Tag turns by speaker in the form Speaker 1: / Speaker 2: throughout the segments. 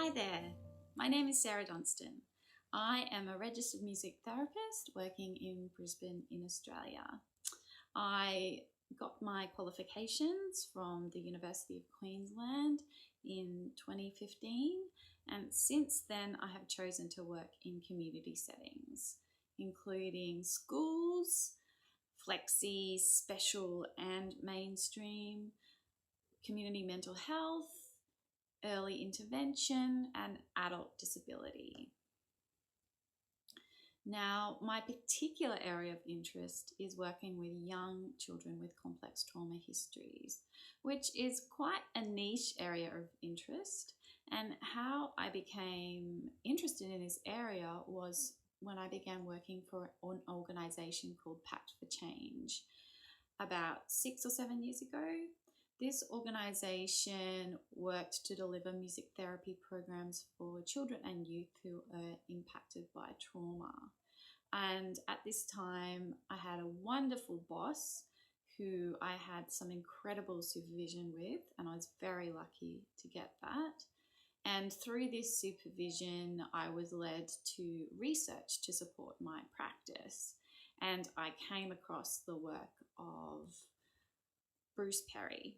Speaker 1: Hi there, my name is Sarah Dunston. I am a registered music therapist working in Brisbane in Australia. I got my qualifications from the University of Queensland in 2015, and since then I have chosen to work in community settings, including schools, flexi, special and mainstream, community mental health, early intervention, and adult disability. Now, my particular area of interest is working with young children with complex trauma histories, which is quite a niche area of interest. And how I became interested in this area was when I began working for an organization called Pact for Change about 6 or 7 years ago. This organisation worked to deliver music therapy programs for children and youth who are impacted by trauma. And at this time, I had a wonderful boss who I had some incredible supervision with, and I was very lucky to get that. And through this supervision, I was led to research to support my practice. And I came across the work of Bruce Perry,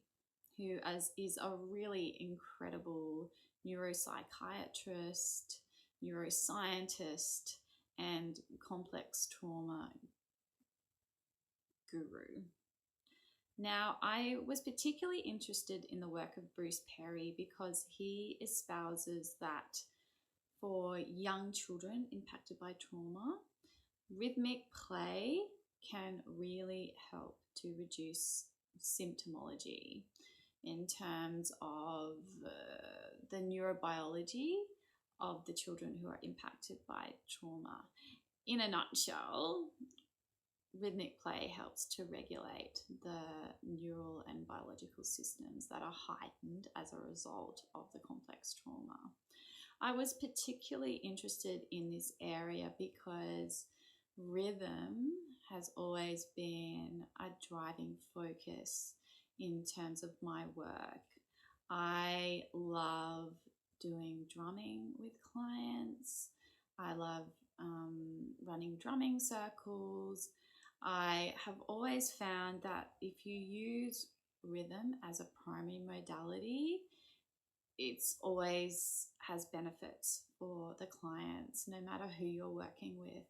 Speaker 1: who is a really incredible neuropsychiatrist, neuroscientist, and complex trauma guru. Now, I was particularly interested in the work of Bruce Perry because he espouses that for young children impacted by trauma, rhythmic play can really help to reduce symptomology in terms of the neurobiology of the children who are impacted by trauma. In a nutshell, rhythmic play helps to regulate the neural and biological systems that are heightened as a result of the complex trauma. I was particularly interested in this area because rhythm has always been a driving focus in terms of my work. I love doing drumming with clients. I love running drumming circles. I have always found that if you use rhythm as a primary modality, it's always has benefits for the clients, no matter who you're working with,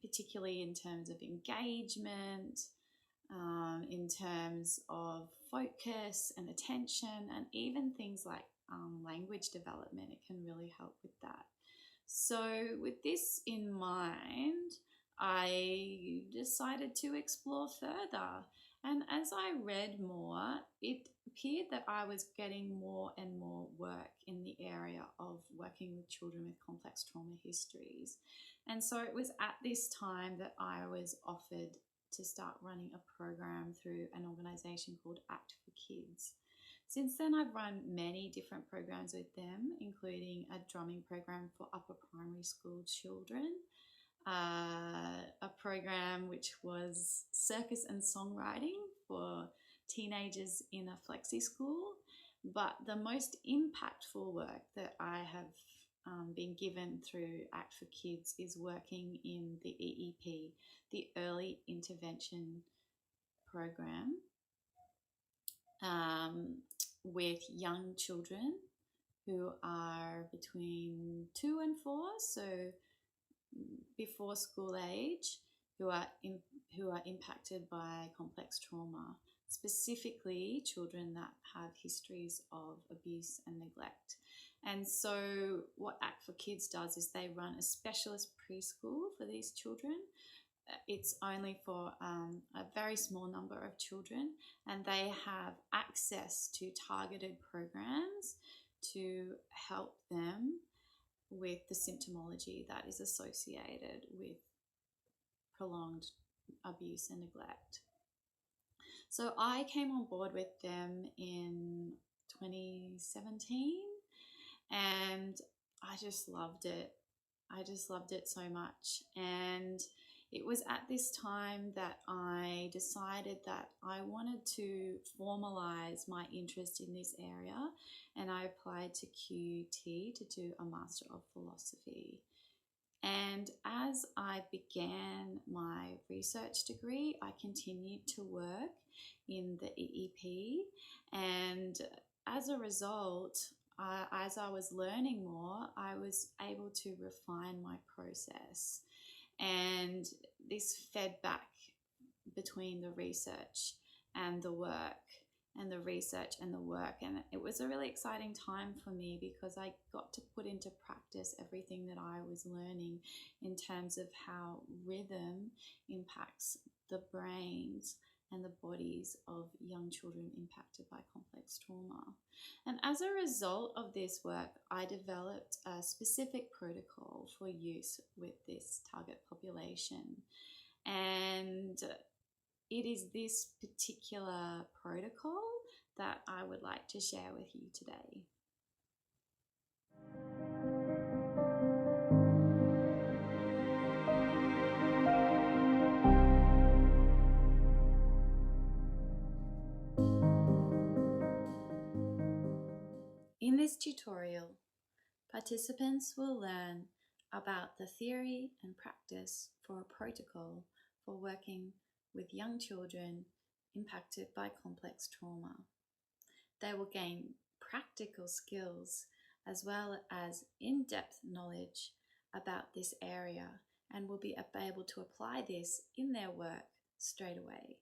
Speaker 1: particularly in terms of engagement, in terms of focus and attention, and even things like language development. It can really help with that. So with this in mind, I decided to explore further. And as I read more, it appeared that I was getting more and more work in the area of working with children with complex trauma histories. And so it was at this time that I was offered to start running a program through an organisation called Act for Kids. Since then, I've run many different programs with them, including a drumming program for upper primary school children, a program which was circus and songwriting for teenagers in a flexi school. But the most impactful work that I have been given through Act for Kids is working in the EEP, the Early Intervention Program, with young children who are between 2 and 4, so before school age, who are impacted by complex trauma, specifically children that have histories of abuse and neglect. And so what Act for Kids does is they run a specialist preschool for these children. It's only for a very small number of children, and they have access to targeted programs to help them with the symptomology that is associated with prolonged abuse and neglect. So I came on board with them in 2017, and I just loved it. I just loved it so much. And it was at this time that I decided that I wanted to formalize my interest in this area, and I applied to QUT to do a Master of Philosophy. And as I began my research degree, I continued to work in the EEP, and as a result, as I was learning more, I was able to refine my process. And this fed back between the research and the work, and the research and the work. And it was a really exciting time for me because I got to put into practice everything that I was learning in terms of how rhythm impacts the brains and the bodies of young children impacted by complex trauma. And as a result of this work, I developed a specific protocol for use with this target population. And it is this particular protocol that I would like to share with you today. In this tutorial, participants will learn about the theory and practice for a protocol for working with young children impacted by complex trauma. They will gain practical skills as well as in-depth knowledge about this area and will be able to apply this in their work straight away.